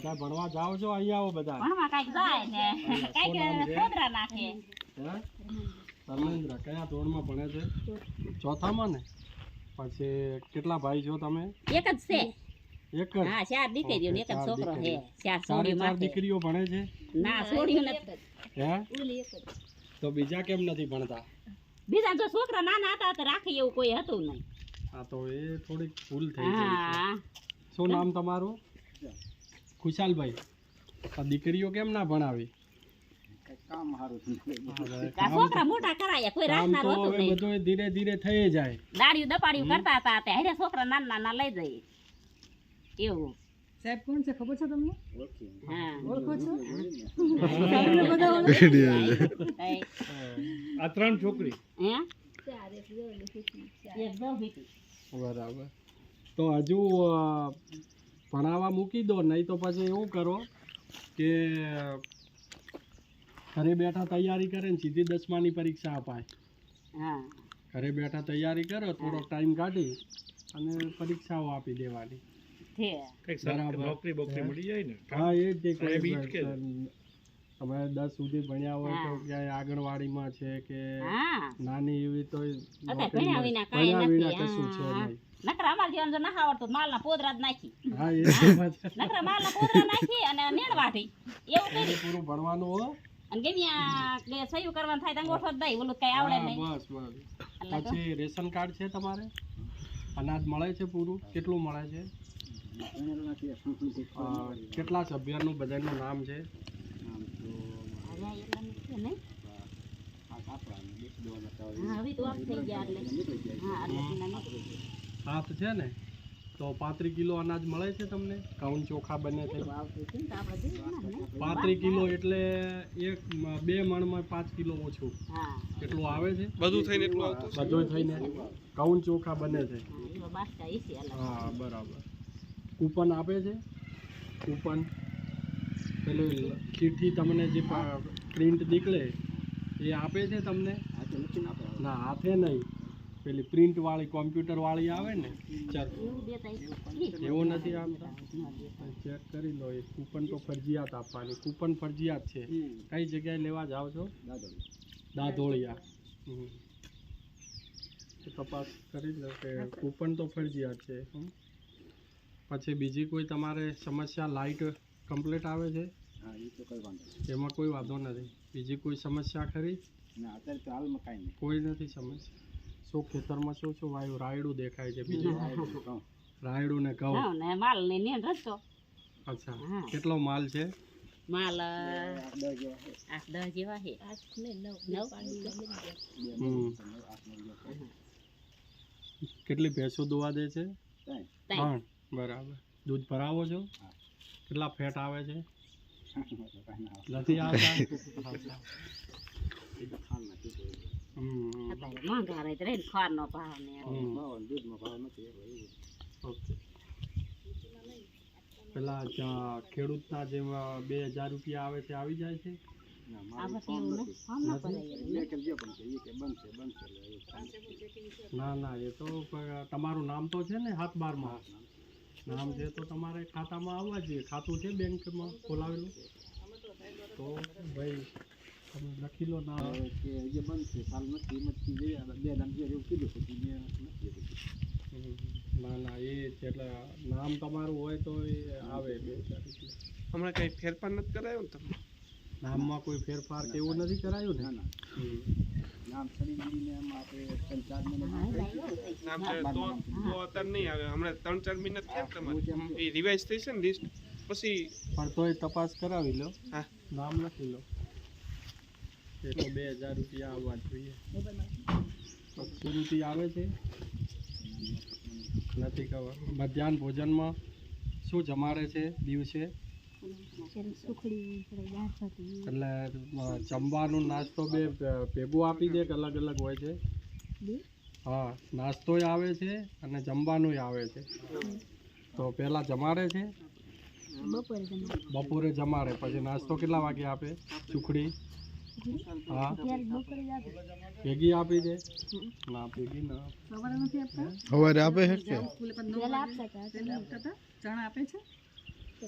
બધા ભણવા જાઓ છો? અહીં આવો બધા. ભણવા કાંઈક જાય ને કાંઈક ખોદરા નાખે. ધર્મેન્દ્ર કયા ધોરણમાં ભણે છે? ચોથામાં ને? પછી કેટલા ભાઈ છો તમે? એક જ છે. એક જ? હા, 4 દીકરીઓ ને એક જ છોકરો છે. 4 સાડી 4 દીકરીઓ ભણે છે? ના, છોડીઓ નથી. હે? તો બીજા કેમ નથી ભણતા? બીજા જો છોકરા નાના હતા તો રાખી એવું કોઈ હતું નહીં. હા, તો એ થોડીક ભૂલ થઈ ગઈ છે. શું નામ તમારું? ખુશાલભાઈ. આ દીકરીઓ કેમ ના ભણાવી? કામ સારું છોકરા મોટા કરાયા કોઈ રાખનાર હતું નહીં. બધું ધીરે ધીરે થઈ જાય. દાડિયું દપાડિયું કરતા હતા તે હારે છોકરા નાના નાના લઈ જઈએ એવું. સાહેબ કોણ છે ખબર છે તમને? હા, ઓળખો છો? આ 3 છોકરી. હે? બરાબર. તો હજુ ભણાવવા મૂકી દો, નહીં તો પછી એવું કરો કે ઘરે બેઠા તૈયારી કરે ને સીધી 10માની પરીક્ષા અપાય. હા, ઘરે બેઠા તૈયારી કરો, થોડો ટાઈમ કાઢી અને પરીક્ષાઓ આપી દેવાની. નોકરી બોકરી મળી જાય ને. હા, એ જ તમે 10 સુધી ભણ્યા હોય તો ક્યાંય આંગણવાડીમાં છે કે નાની એવી તો ભણ્યા વિના કશું છે નહીં. નકરા અમાર જીવન જો ના આવડતું માલના પોદરા જ નાખી. હા, એ નકરા માલના પોદરા નાખી અને નેણ વાટી એવું કરી પૂરું ભણવાનું હો. અને ગમ્યા સહયું કરવાનું થાય તો અંગોઠો જ દઈ ઓલું કઈ આવડે નહીં. બસ બસ. પછી રેશન કાર્ડ છે તમારે? અનાજ મળે છે પૂરું? કેટલું મળે છે? કેટલા સભ્યનું બધાનું નામ છે? સાત છે ને? તો 35 કિલો અનાજ મળે છે તમને? ઘઉં ચોખા બને છે 35 કિલો એટલે 2 મણમાં 5 કિલો ઓછું એટલું આવે છે. બધું થઈને એટલું આવતું? બધું થઈને ઘઉં ચોખા બને છે. હા, બરાબર. કૂપન આપે છે? કૂપન પેલું ચીઠ્ઠી તમને જે પ્રિન્ટ નીકળે એ આપે છે તમને? ના, હાથે નહીં, પેલી પ્રિન્ટ વાળી કોમ્પ્યુટર વાળી આવે ને એવું નથી આપતા? ચેક કરી લો. એ કૂપન તો ફરજિયાત આપવાની. કૂપન ફરજિયાત છે. કઈ જગ્યાએ લેવા જાઓ છો? દાદોળિયા. તપાસ કરી લો કે કૂપન તો ફરજિયાત છે. પછી બીજી કોઈ તમારે સમસ્યા? લાઇટ કમ્પ્લીટ આવે છે? એમાં કોઈ વાંધો નથી. બીજી કોઈ સમસ્યા ખરી? કોઈ નથી સમસ્યા. શું ખેતરમાં શું શું વાયુ? રાયડું દેખાય છે. બીજું રાયડું ને ઘઉં ને માલ ને નેણ રસ્તો. અચ્છા, કેટલો માલ છે? માલ 8-10 જેવા છે. 9. કેટલી ભેંસો દોવા દે છે? 3. બરાબર. દૂધ ભરાવો છો? કેટલા ફેટ આવે છે? નથી આવતા? માંગા રહે તો ખાર નો ભાવ ને ઓકે. પેલા ખેડૂતના જેમાં 2000 રૂપિયા આવે છે, આવી જાય છે? ના ના, એ તો તમારું નામ તો છે ને 7/12માં? નામ છે તો તમારે ખાતામાં આવવા જોઈએ. ખાતું છે બેંકમાં ખોલાવેલું? તો ભાઈ તમે લખી લો ના. ના ના, એ એટલે નામ તમારું હોય તો એ આવે 2000 રૂપિયા. હમણાં કઈ ફેરફાર નથી કરાયો ને તમે? નામમાં કોઈ ફેરફાર કે એવું નથી કરાયું ને? નામ તો અત્યારે નહીં આવે. હમણાં 3-4 મહિના થયા તમારે. એ રિવાઇઝ થઈ છે ને લિસ્ટ પછી? પણ તોય તપાસ કરાવી લો. હા, નામ લખી લો. એટલે 2000 રૂપિયા આવવા જોઈએ. રૂપિયા આવે છે? નથી ખબર. મધ્યાહન ભોજનમાં શું જમાડે છે દિવસે? એટલે જમવાનું નાસ્તો બે ભેગું આપી દે કે અલગ અલગ હોય છે? હા, નાસ્તોય આવે છે અને જમવાનુંય આવે છે. તો પહેલાં જમાડે છે? બપોરે જમાડે. પછી નાસ્તો કેટલા વાગે આપે? સુખડી? હા, ભેગી આપી દે? ના, ભેગી ના. સવારે આપે છે? ચણા ચણા આપે છે? મગ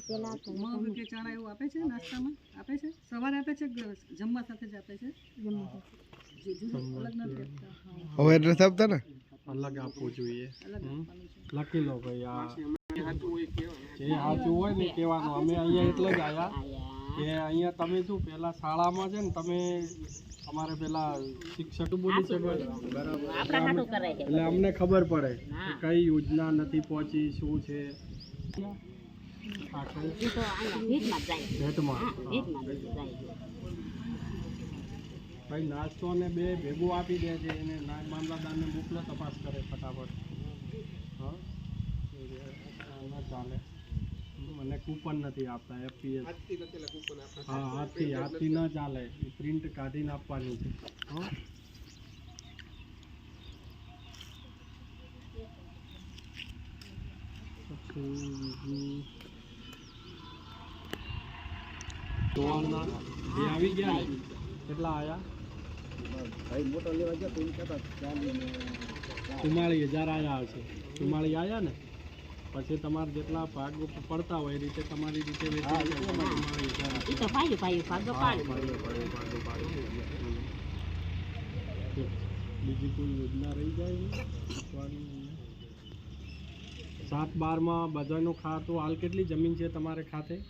કે ચણા એવું આપે છે નાસ્તામાં આપે છે સવારે આપે છે કે જમવા સાથે જ આપે છે અલગ નથી આપતા હવે નથી આપતા ને અલગ આપવું જોઈએ અલગ હમ. આપવાનું છે લખી લો ભાઈ આ સાચું હોય કહેવાય. જે સાચું હોય ને કહેવાનું અમે અહીંયા એટલે જ આવ્યા કે અહીંયા તમે શું પેલા શાળામાં છે ને તમે અમારે પેલા શિક્ષક બોલી છે બરાબર આપણા હાટું કરે છે એટલે અમને ખબર પડે કે હા. કઈ યોજના નથી પહોંચી શું છે આ કઈ એ તો અહીંયા ભીતમાં જ જાય છે. ભેટમાં હા, ભીતમાં જ જાય છે. ભાઈ નાસ્તો ને બે ભેગું આપી દે છે એને મામલતદારને મોકલો તપાસ કરે ફટાફટ હા ના ચાલે મને કૂપન નથી આપતા એફપીએસ આજથી લખેલા કૂપન આપણે હા હાથથી ના ચાલે પ્રિન્ટ કાઢીને આપવાની છે હા પછી બીજું ટોળના એ આવી ગયા ને કેટલા આયા 44,000 આયા હશે 44 આયા ને પછી તમારે જેટલા ભાગ પડતા હોય એ રીતે તમારી રીતે વેચી દેવાના. 44,000 એ તો ભાઈ ભાગો હા, પાડે ભાગો પાડો. બીજી કોઈ યોજના રહી જાય ને પૂછવાની અમને? 7-12 બધાનું ખાતું હાલ કેટલી જમીન છે તમારે ખાતે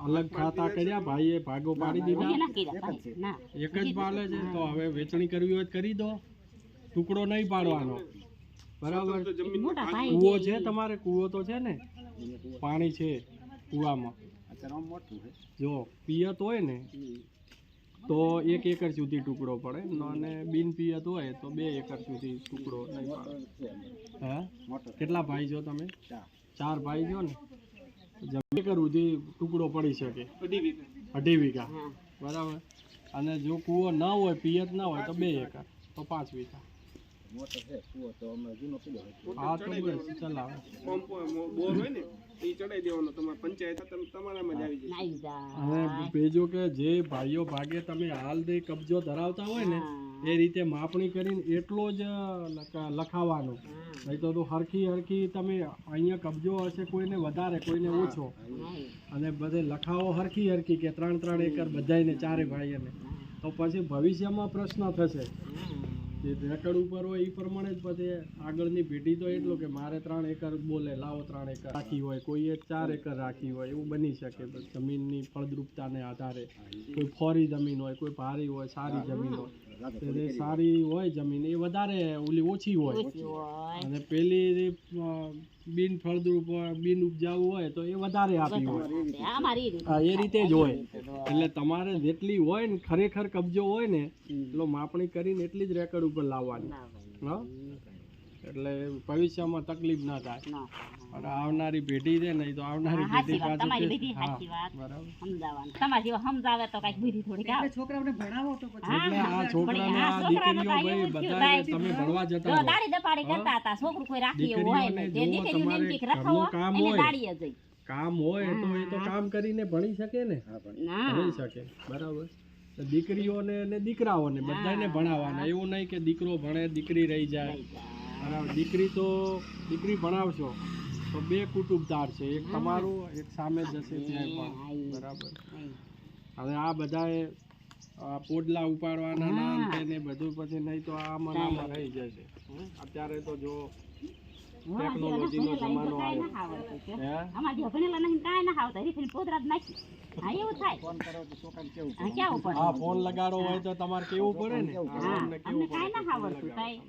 અલગ ખાતા કર્યા ભાઈએ ભાગો પાડી દીધા એક જ પાડે છે તો હવે વેચણી કરવી હોય તો કરી દો ટુકડો નહીં પાડવાનો બરાબર કૂવો છે તમારે કૂવો તો છે ને પાણી છે કૂવામાં જો પિયત હોય ને તો 1 એકર સુધી ટુકડો પડે અને બિન પિયત હોય તો 2 એકર સુધી ટુકડો નહીં પડે હે કેટલા ભાઈ છો તમે 4 ભાઈ છો ને જમીન એકર સુધી ટુકડો પડી શકે 2.5 વીઘા બરાબર અને જો કૂવો ન હોય પિયત ના હોય તો 2 એકર તો 5 વીઘા હા તો બસ ચલાવે પંપ બોર હોય ને એ ચડાઈ દેવાનો તમારે પંચાયત તમારામાં જ આવી જાય. અને બીજું કે જે ભાઈઓ ભાગે તમે હાલ દે કબજો ધરાવતા હોય ને એ રીતે માપણી કરીને એટલો જ લખાવાનો નહીં તો હરખી તમે અહીંયા કબજો હશે કોઈને વધારે કોઈને ઓછો અને બધે લખાવો હરખી કે 3 એકર બધાને 4 ભાઈને તો પછી ભવિષ્યમાં પ્રશ્ન થશે જે રેકર્ડ ઉપર હોય એ પ્રમાણે જ પછી આગળની પેઢી તો એટલો કે મારે 3 એકર બોલે લાવો 3 એકર રાખી હોય કોઈએ 4 એકર રાખી હોય એવું બની શકે જમીનની ફળદ્રુપતાને આધારે કોઈ ફોરી જમીન હોય કોઈ ભારી હોય સારી જમીન હોય એટલે સારી હોય જમીન એ વધારે ઓલી ઓછી હોય અને પેલી બિન ફળદ્રુપ હોય બિન ઉપજાઉ હોય તો એ વધારે આપી હોય હા એ રીતે જ હોય એટલે તમારે જેટલી હોય ને ખરેખર કબજો હોય ને એટલો માપણી કરીને એટલી જ રેકર્ડ ઉપર લાવવાની હા એટલે ભવિષ્યમાં તકલીફ ના થાય અને આવનારી પેઢી છે ને તો આવનારી પેઢી પાછું બરાબર તમારે જેવા સમજાવે તો કઈક બીજી થોડીક આવે. છોકરાઓને ભણાવો તો પછી એટલે આ છોકરાને આ દીકરીઓ ભાઈ બધા તમે ભણવા જો જતા રહો દાડી દપાડી કરતા હતા છોકરું કોઈ રાખી એવું હોય ને તે દીકરીઓને દીકરીઓને એમ કે રખાવો ઘરનું કામ એને હોય. દાડીએ જઈ કામ હોય તો એ તો કામ કરીને ભણી શકે ને ના ભણી શકે બરાબર તો દીકરીઓને ને દીકરાઓને બધાને ભણાવવાના એવું નહીં કે દીકરો ભણે દીકરી રહી જાય બરાબર દીકરી ભણાવશો તો 2 કુટુંબદાર છે એક તમારું એક સામે જશે ત્યાં પણ બરાબર હવે આ બધાએ પોડલા ઉપાડવાના નામ તેને બધું પછી નહીં તો આમાં નામાં રહી જશે અત્યારે તો જો ટેકનોલોજીનો જમાનો આવ્યો હે અમાર જે ભણેલા નહીં કાંઈ ના આવતા રીફીને પોદરા જ નાખી હા એવું થાય હા કેવું પડે હા ફોન લગાડો હોય તો તમારે કેવું પડે ને હા અમને અમને કેવું કાંઈ ના આવડતું કાંઈ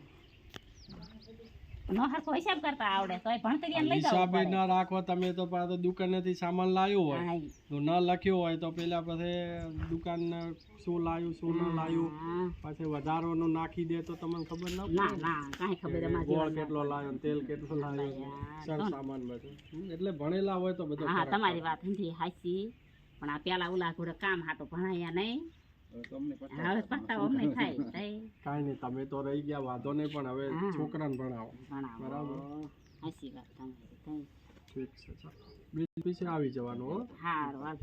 નો હરખો હિસાબ કરતા આવડે તો ભણતરિયા લઈ જવું હિસાબે પડે ના રાખો તમે તો પાછો દુકાનેથી સામાન લાવ્યો હોય હા તો ન લખ્યો હોય તો પેલા પછી દુકાન શું લાવ્યું શું ન લાવ્યું પછી વધારાનું નાખી દે તો તમને ખબર ના ના ના કાંઈ ખબર પડે અમારે ગોળ કેટલો લાવ્યો ને તેલ કેટલો લાવ્યો સર સામાન બધું એટલે ભણેલા હોય તો બધું હા તમારી વાત નથી હાચી પણ આ પેલા ઓલા ઘોડે કામ હાટો ભણાયા નહીં હવે પસ્તાવો અમને થાય તઈ કાંઈ નહીં તમે તો રહી ગયા વાંધો નહીં પણ હવે છોકરાને ભણાવો ભણાવો બરાબર હાચી વાત તમારી તઈ ઠીક છે ચાલો બીજું પીછે આવી જવાનું હો હારું હાલ